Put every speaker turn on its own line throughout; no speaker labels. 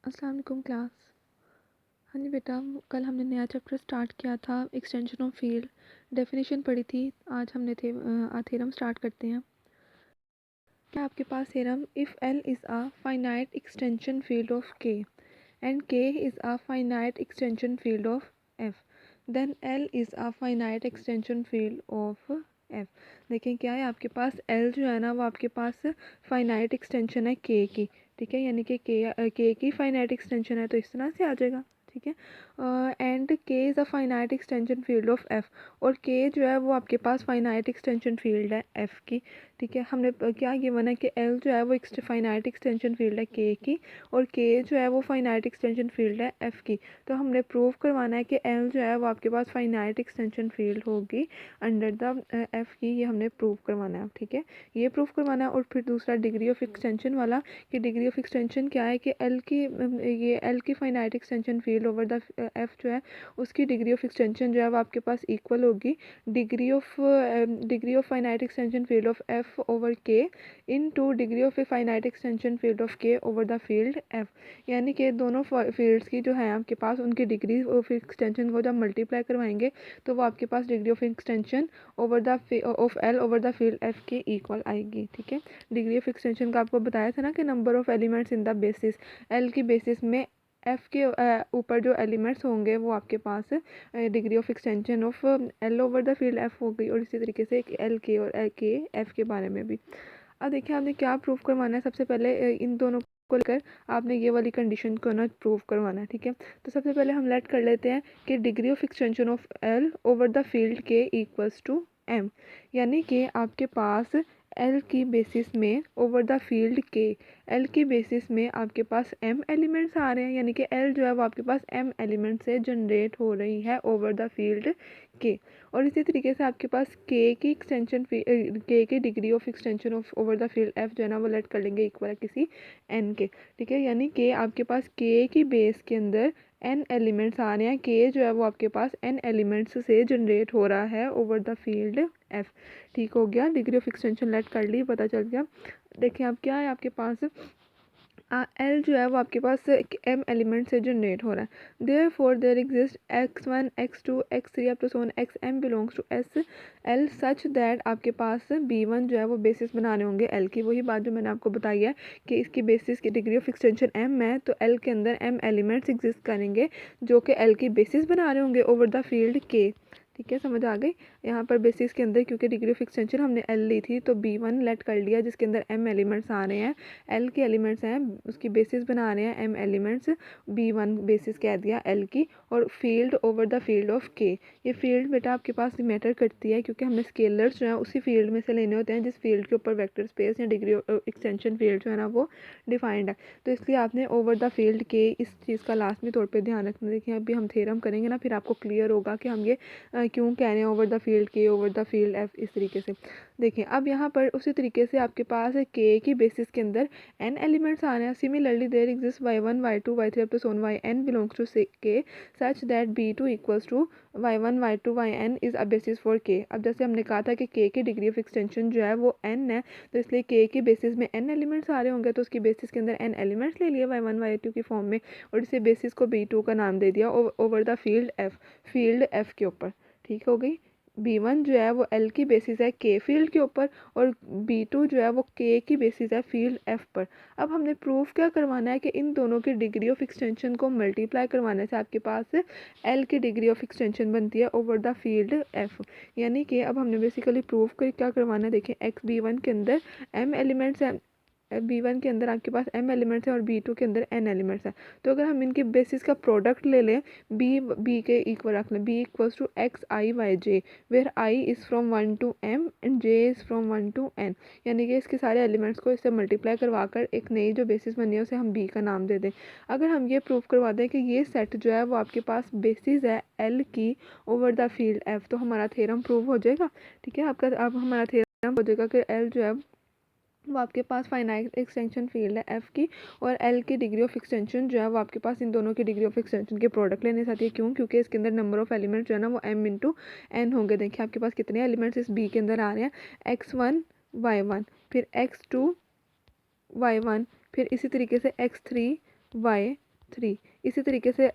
अस्सलाम वालेकुम क्लास। हाँ जी बेटा, कल हमने नया चैप्टर स्टार्ट किया था, एक्सटेंशन ऑफ फील्ड, डेफिनेशन पढ़ी थी। आज हमने थ्योरम स्टार्ट करते हैं। क्या आपके पास theorem, if L is a finite extension field of K and K is a finite extension field of F, then L is a finite extension field of F. देखें क्या है आपके पास, एल जो है ना वो आपके पास फाइनाइट एक्सटेंशन है के की, ठीक है, यानी कि के की फाइनाइट एक्सटेंशन है, तो इस तरह से आ जाएगा, ठीक है। And K is a finite extension field of F, और के जो है वो आपके पास फाइनाइट एक्सटेंशन फील्ड है एफ की, ठीक है। हमने क्या गिवन है कि एल जो है वो फाइनाइट एक्सटेंशन फील्ड है के की, और के जो है वो फाइनाइट एक्सटेंशन फील्ड है एफ की। तो हमने प्रूव करवाना है कि एल जो है वो आपके पास फाइनाइट एक्सटेंशन फील्ड होगी अंडर द एफ की, ये हमने प्रूव करवाना है, ठीक है, ये प्रूव करवाना है। और फिर दूसरा डिग्री ऑफ एक्सटेंशन वाला, कि डिग्री ऑफ एक्सटेंशन क्या है कि एल की ये एल की finite extension field over the F जो है उसकी डिग्री ऑफ एक्सटेंशन जो है वो आपके पास इक्वल होगी degree of finite extension field of F over K into degree of a finite extension field of K over the field F. यानी कि दोनों फील्ड्स की जो है आपके पास उनकी डिग्री ऑफ एक्सटेंशन को जब मल्टीप्लाई करवाएंगे तो वो आपके पास degree of extension over the of L over the field F के इक्वल आएगी, ठीक है। डिग्री ऑफ एक्सटेंशन का आपको बताया था ना कि number of elements in the basis, L की बेसिस में एफ के ऊपर जो एलिमेंट्स होंगे वो आपके पास degree of extension of L over the field F हो गई, और इसी तरीके से एल के और के एफ के बारे में भी। अब देखिए आपने क्या प्रूव करवाना है, सबसे पहले इन दोनों को लेकर आपने ये वाली कंडीशन को ना प्रूव करवाना है, ठीक है। तो सबसे पहले हम लेट कर लेते हैं कि degree of extension of L over the field के इक्वल्स टू एम, यानी कि आपके पास एल की बेसिस में ओवर द फील्ड के, एल की बेसिस में आपके पास एम एलिमेंट्स आ रहे हैं, यानी कि एल जो है वो आपके पास एम एलिमेंट से जनरेट हो रही है ओवर द फील्ड के। और इसी तरीके से आपके पास के की एक्सटेंशन के की degree of extension of over the field F जो है ना वो लेट कर लेंगे इक्वल है किसी एन के, ठीक है। यानी कि आपके पास के की बेस के अंदर एन एलिमेंट्स आ रहे हैं, के जो है वो आपके पास एन एलिमेंट्स से जनरेट हो रहा है ओवर द फील्ड एफ, ठीक हो गया। डिग्री ऑफ एक्सटेंशन लेट कर ली, पता चल गया। देखिए अब क्या है आपके पास, एल जो है वो आपके पास एम एलिमेंट से जनरेट हो रहा है, therefore there exist X one X two X three up to so on X M belongs to S L such that आपके पास बी वन जो है वो बेसिस बनाने होंगे एल की। वही बात जो मैंने आपको बताई है कि इसकी बेसिस की डिग्री ऑफ एक्सटेंशन एम है, तो एल के अंदर एम एलिमेंट्स एग्जिस्ट करेंगे जो कि एल की बेसिस बना रहे होंगे ओवर द फील्ड के, ठीक है, समझ आ गई। यहाँ पर बेसिस के अंदर क्योंकि डिग्री ऑफ एक्सटेंशन हमने एल ली थी तो बी वन लेट कर लिया जिसके अंदर एम एलिमेंट्स आ रहे हैं, एल के एलिमेंट्स हैं उसकी बेसिस बना रहे हैं M elements, B one basis कह दिया एल की, और field over the field of K. ये फील्ड बेटा आपके पास मैटर करती है क्योंकि हमने स्केलर्स जो है उसी फील्ड में से लेने होते हैं जिस फील्ड के ऊपर वेक्टर स्पेस या डिग्री एक्सटेंशन फील्ड जो है ना वो डिफाइंड है, तो इसलिए आपने ओवर द फील्ड के इस चीज़ का लास्ट में तौर पर ध्यान रखना। देखिए अभी हम थ्योरम करेंगे ना फिर आपको क्लियर होगा कि हम ये क्यों कह रहे हैं ओवर द फील्ड के ओवर द फील्ड एफ, इस तरीके से। देखिए अब यहाँ पर उसी तरीके से आपके पास के की बेसिस के अंदर एन एलिमेंट्स आ रहे हैं, similarly there exist y one y two y three up to so on y n belongs to K such that B two equals to y one y two y n is a basis for K. अब जैसे हमने कहा था कि के की degree of extension जो है वो एन है, तो इसलिए के की बेसिस में एन एलिमेंट्स आ रहे होंगे तो उसकी बेसिस के अंदर एन एलिमेंट्स ले लिए वाई वन वाई टू की फॉर्म में, और इसे बेसिस को बी टू का नाम दे दिया ओवर द फील्ड एफ के ऊपर, ठीक हो गई। बी वन जो है वो एल की बेसिस है के फील्ड के ऊपर, और बी टू जो है वो के की बेसिस है फील्ड एफ पर। अब हमने प्रूफ क्या करवाना है कि इन दोनों की डिग्री ऑफ एक्सटेंशन को मल्टीप्लाई करवाने से आपके पास एल की डिग्री ऑफ एक्सटेंशन बनती है ओवर द फील्ड एफ। यानी कि अब हमने बेसिकली प्रूफ कर क्या करवाना है, देखिए एक्स बी वन के अंदर एम एलिमेंट्स हैं, बी वन के अंदर आपके पास एम एलिमेंट्स हैं और बी टू के अंदर एन एलिमेंट्स हैं, तो अगर हम इनके बेसिस का प्रोडक्ट ले लें बी के इक्वल रख लें, B equals to X I Y J, where I is from one to M and J is from one to N, यानी कि इसके सारे एलिमेंट्स को इससे मल्टीप्लाई करवाकर एक नई जो बेसिस बनी है उसे हम बी का नाम दे दें। अगर हम ये प्रूव करवा दें कि ये सेट जो है वो आपके पास बेसिस है एल की ओवर द फील्ड एफ, तो हमारा थ्योरम प्रूव हो जाएगा, ठीक है। आपका अब हमारा थ्योरम हो जाएगा कि एल जो है वो आपके पास फाइनाइट एक्सटेंशन फील्ड है एफ की, और एल की डिग्री ऑफ एक्सटेंशन जो है वो आपके पास इन दोनों की डिग्री ऑफ एक्सटेंशन के प्रोडक्ट लेने साथ ही, क्यों, क्योंकि इसके अंदर नंबर ऑफ एलिमेंट्स जो है ना वो एम इंटू एन होंगे। देखिए आपके पास कितने एलिमेंट्स इस बी के अंदर आ रहे हैं, एक्स वन वाई वन, फिर एक्स टू वाई वन, फिर इसी तरीके से एक्स थ्री वाई 3। इसी तरीके से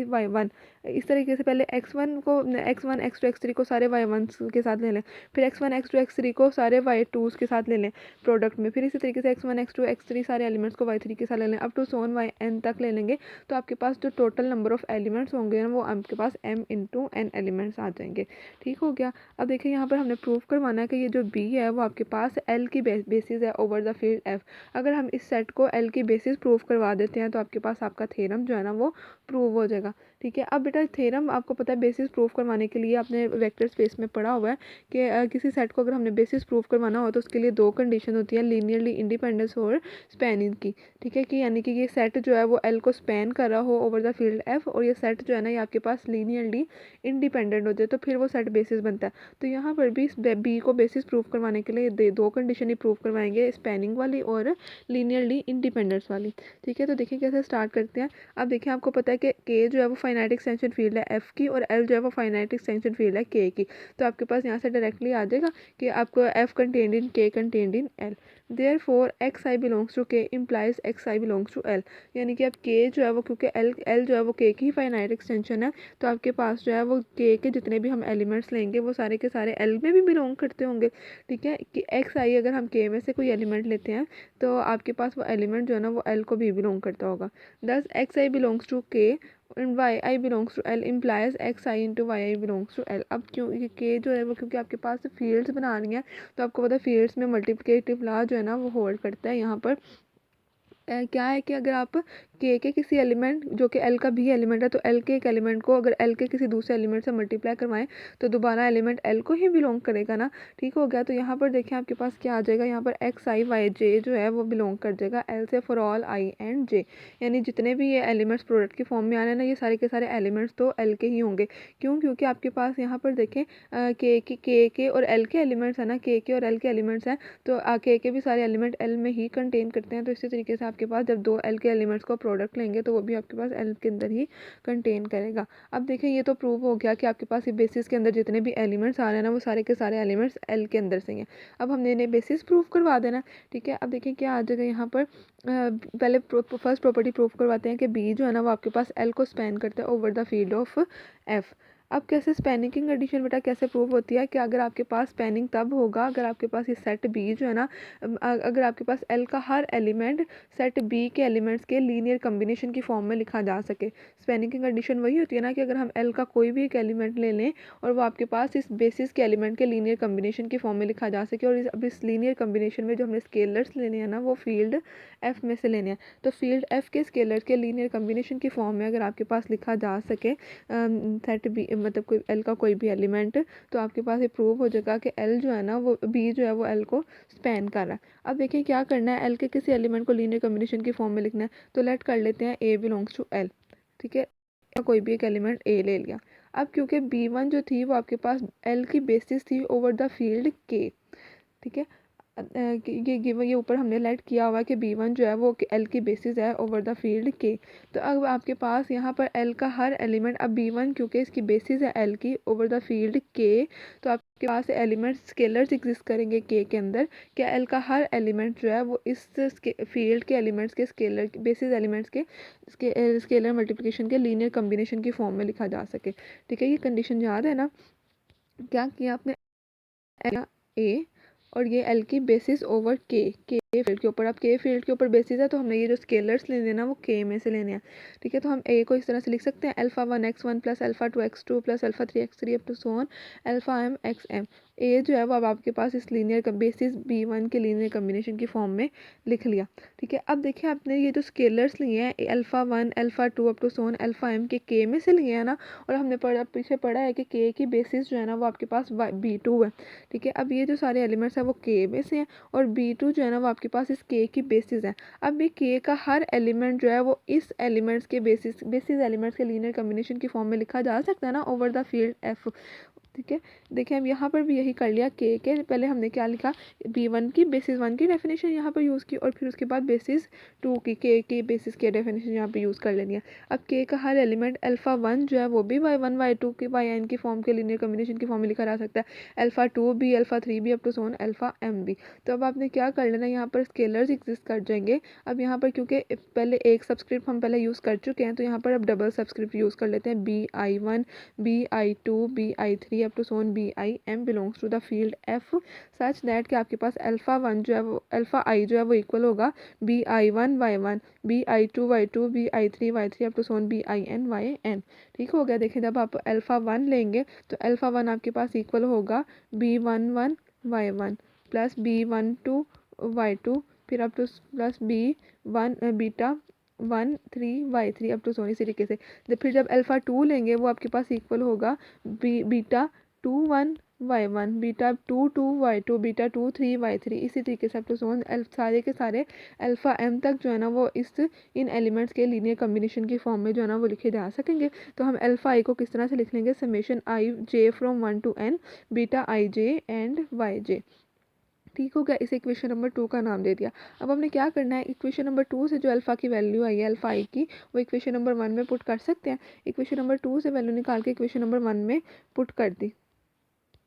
y1 इस तरीके से पहले x1 को x1 x2 x3 को सारे y1 के साथ ले लें, फिर x1 x2 x3 को सारे y2 के साथ ले लें प्रोडक्ट में, फिर इसी तरीके से x1 x2 x3 सारे एलिमेंट्स को y3 के साथ ले लें अप टू सोन yn तक ले लेंगे। तो आपके पास जो टोटल नंबर ऑफ एलिमेंट्स होंगे ना वो आपके पास m इंटू n एलिमेंट्स आ जाएंगे। ठीक हो गया। अब देखिए यहाँ पर हमने प्रूव करवाना है कि ये जो b है वो आपके पास l की बेसिस है ओवर द फील्ड f। अगर हम इस सेट को l की बेसिस प्रूव करवा देते हैं तो आपके पास आपका थ्योरम जो है ना वो प्रूव हो जाएगा। ठीक है। अब बेटा थ्योरम आपको पता है बेसिस प्रूव करवाने के लिए आपने वेक्टर स्पेस में पढ़ा हुआ है कि किसी सेट को अगर हमने बेसिस प्रूव करवाना हो तो उसके लिए दो कंडीशन होती है, लीनियरली इंडिपेंडेंस और स्पैनिंग की। ठीक है कि यानी कि ये सेट जो है वो एल को स्पैन कर रहा हो ओवर द फील्ड एफ और ये सेट जो है ना ये आपके पास लीनियरली इंडिपेंडेंट हो जाए तो फिर वो सेट बेसिस बनता है। तो यहाँ पर भी बी को बेसिस प्रूव करवाने के लिए दो कंडीशन ही प्रूव करवाएंगे, स्पैनिंग वाली और लीनियरली इंडिपेंडेंस वाली। ठीक है। तो देखिए कैसे स्टार्ट करते हैं। अब देखिए आपको पता है कि के जो है वो फाइनाइट एक्सटेंशन फील्ड है एफ की और एल जो है वो फाइनाइट एक्सटेंशन फील्ड है के की। तो आपके पास यहाँ से डायरेक्टली आ जाएगा कि आपको F contained in K contained in L, therefore x I belongs to K implies x I belongs to L. यानी कि अब के जो है वो क्योंकि एल जो है वो के की ही फाइनाइट एक्सटेंशन है तो आपके पास जो है वो के जितने भी हम एलिमेंट्स लेंगे वो सारे के सारे एल में भी बिलोंग करते होंगे। ठीक है कि एक्स आई अगर हम के में से कोई एलिमेंट लेते हैं तो आपके पास वो एलिमेंट जो है ना वो एल को भी बिलोंग करता होगा। Thus X I belongs to K and Y I belongs to L implies x I into Y I belongs to L. अब क्यों ये के जो है वो क्योंकि आपके पास फील्ड्स बना रही हैं तो आपको पता है फील्ड्स में मल्टीप्लिकेटिव लॉ जो है ना वो होल्ड करता है। यहाँ पर क्या है कि अगर आप के किसी एलिमेंट जो कि एल का भी एलिमेंट है तो एल के एक एलिमेंट को अगर एल के किसी दूसरे एलिमेंट से मल्टीप्लाई करवाएं तो दोबारा एलिमेंट एल को ही बिलोंग करेगा ना। ठीक हो गया। तो यहाँ पर देखें आपके पास क्या आ जाएगा, यहाँ पर एक्स आई वाई जे जो है वो बिलोंग कर जाएगा एल से फॉर ऑल आई एंड जे। यानी जितने भी ये एलिमेंट्स प्रोडक्ट की फॉर्म में आ रहे हैं ना ये सारे के सारे एलिमेंट्स तो एल के ही होंगे। क्यों? क्योंकि आपके पास यहाँ पर देखें के और एल के एलिमेंट्स है ना, के और एल के एलिमेंट्स हैं तो के भी सारे एलिमेंट एल में ही कंटेन करते हैं। तो इसी तरीके से आपके पास जब दो एल के एलिमेंट्स को प्रोडक्ट लेंगे तो वो भी आपके पास एल के अंदर ही कंटेन करेगा। अब देखें ये तो प्रूव हो गया कि आपके पास ये बेसिस के अंदर जितने भी एलिमेंट्स आ रहे हैं ना वो सारे के सारे एलिमेंट्स एल के अंदर से ही हैं। अब हमने इन्हें बेसिस प्रूव करवा देना। ठीक है। अब देखें क्या आ जाएगा यहाँ पर पहले फर्स्ट प्रॉपर्टी प्रूव करवाते हैं कि बी जो है ना वो आपके पास एल को स्पैन करता है over the field of F. अब कैसे स्पैनिंग की कंडीशन बेटा कैसे प्रूव होती है कि अगर आपके पास स्पैनिंग तब होगा अगर आपके पास ये सेट बी जो है ना अगर आपके पास एल का हर एलिमेंट सेट बी के एलिमेंट्स के लीनियर कम्बिनेशन की फॉर्म में लिखा जा सके। स्पैनिंग की कंडीशन वही होती है ना कि अगर हम एल का कोई भी एक एलिमेंट ले लें और वो आपके पास इस बेसिस के एलिमेंट के लीनियर कम्बिनेशन की फॉर्म में लिखा जा सके और अब इस लीनियर कम्बिनेशन में जो हमने स्केलर्स लेने हैं ना वो फील्ड एफ में से लेने हैं। तो फील्ड एफ के स्केलर्स के लीनियर कम्बिनेशन की फॉर्म में अगर आपके पास लिखा जा सके सेट बी मतलब कोई एल का कोई भी एलिमेंट तो आपके पास ये प्रूव हो जाएगा कि एल जो है ना वो बी जो है वो एल को स्पैन कर रहा है। अब देखिए क्या करना है, एल के किसी एलिमेंट को लीनियर कम्बिनेशन की फॉर्म में लिखना है तो लेट कर लेते हैं ए बिलोंग्स टू एल। ठीक है। कोई भी एक एलिमेंट ए ले लिया। अब क्योंकि बी वन जो थी वो आपके पास एल की बेसिस थी ओवर द फील्ड के। ठीक है। ये ऊपर हमने लेट किया हुआ है कि बी वन जो है वो एल की बेसिस है ओवर द फील्ड के। तो अब आपके पास यहाँ पर एल का हर एलिमेंट अब बी वन क्योंकि इसकी बेसिस है एल की ओवर द फील्ड के तो आपके पास एलिमेंट स्केलर्स एग्जिस्ट करेंगे के अंदर। क्या एल का हर एलिमेंट जो है वो इस फील्ड के एलिमेंट्स के स्केलर बेसिस एलिमेंट्स के स्केलर मल्टीप्लिकेशन के लीनियर कम्बिनेशन की फॉर्म में लिखा जा सके। ठीक है। ये कंडीशन याद है ना। क्या किया आपने, ए और ये एल की बेसिस ओवर के फील्ड के ऊपर। अब के फील्ड के ऊपर बेसिस है तो हमने ये जो स्केलर्स लेने हैं ना वो के में से लेने हैं। ठीक है। तो हम ए को इस तरह से लिख सकते हैं alpha 1x1 plus alpha 2x2 plus alpha 3x3 up to so on alpha m x m। ए जो है वो अब आपके पास इस लीनियर बेसिस बी वन के लीनियर कम्बिनेशन की फॉर्म में लिख लिया। ठीक है। अब देखिए आपने ये जो स्केलर्स लिए हैं alpha 1 alpha 2 up to so on alpha m के में से लिए हैं ना और हमने पीछे पढ़ा है कि के की बेसिस जो है ना वो आपके पास b2 है। ठीक है। अब ये जो सारे एलिमेंट्स हैं वो के में से हैं और b2 जो है ना वो आपके पास इस के की बेसिस है। अब ये के का हर एलिमेंट जो है वो इस एलिमेंट्स के बेसिस एलिमेंट्स के लीनियर कम्बिनेशन की फॉर्म में लिखा जा सकता है ना ओवर द फील्ड एफ। ठीक है। देखिए हम यहाँ पर भी यही कर लिया, के पहले हमने क्या लिखा, B1 की बेसिस 1 की डेफिनेशन यहाँ पर यूज़ की और फिर उसके बाद बेसिस 2 की, के बेसिस के डेफिनेशन यहाँ पे यूज़ कर लेनी है। अब के का हर एलिमेंट अल्फ़ा 1 जो है वो भी y1 y2 की yn की फॉर्म के लीनियर कॉम्बिनेशन की फॉर्म में लिखा जा सकता है, अल्फ़ा 2 भी, अल्फ़ा 3 भी, up to so on alpha m भी। तो अब आपने क्या कर लेना, यहाँ पर स्केलर्स एग्जिस्ट कर जाएंगे। अब यहाँ पर क्योंकि पहले एक सबस्क्रिप्ट हम पहले यूज़ कर चुके हैं तो यहाँ पर अब डबल सबस्क्रिप्ट यूज़ कर लेते हैं, bi1 bi2 bi3 up to so on bim belongs to the field f such that कि आपके पास अल्फ़ा 1 जो है वो अल्फ़ा i जो है वो इक्वल होगा bi1 y1 bi2 y2 bi3 y3 up to so on bin yn। ठीक हो गया। देखिए जब आप अल्फ़ा 1 लेंगे तो अल्फ़ा 1 आपके पास इक्वल होगा b11 y1 plus b12 y2 फिर up to plus b1 beta 1 3 y3 up to so on. इसी तरीके से फिर जब अल्फ़ा 2 लेंगे वो आपके पास इक्वल होगा beta 2 1 y1 beta 2 y2 beta 2 3 y3 इसी तरीके से अप टू सोन सारे के सारे अल्फ़ा m तक जो है ना वो इस इन एलिमेंट्स के लीनियर कॉम्बिनेशन की फॉर्म में जो है ना वो लिखे जा सकेंगे। तो हम अल्फ़ा i को किस तरह से लिख लेंगे, summation i j from 1 to n beta i j and y j। ठीक हो गया। इसे इक्वेशन नंबर 2 का नाम दे दिया। अब हमने क्या करना है, इक्वेशन नंबर 2 से जो अल्फ़ा की वैल्यू आई है अल्फ़ा आई की वो इक्वेशन नंबर 1 में पुट कर सकते हैं। इक्वेशन नंबर 2 से वैल्यू निकाल के इक्वेशन नंबर 1 में पुट कर दी।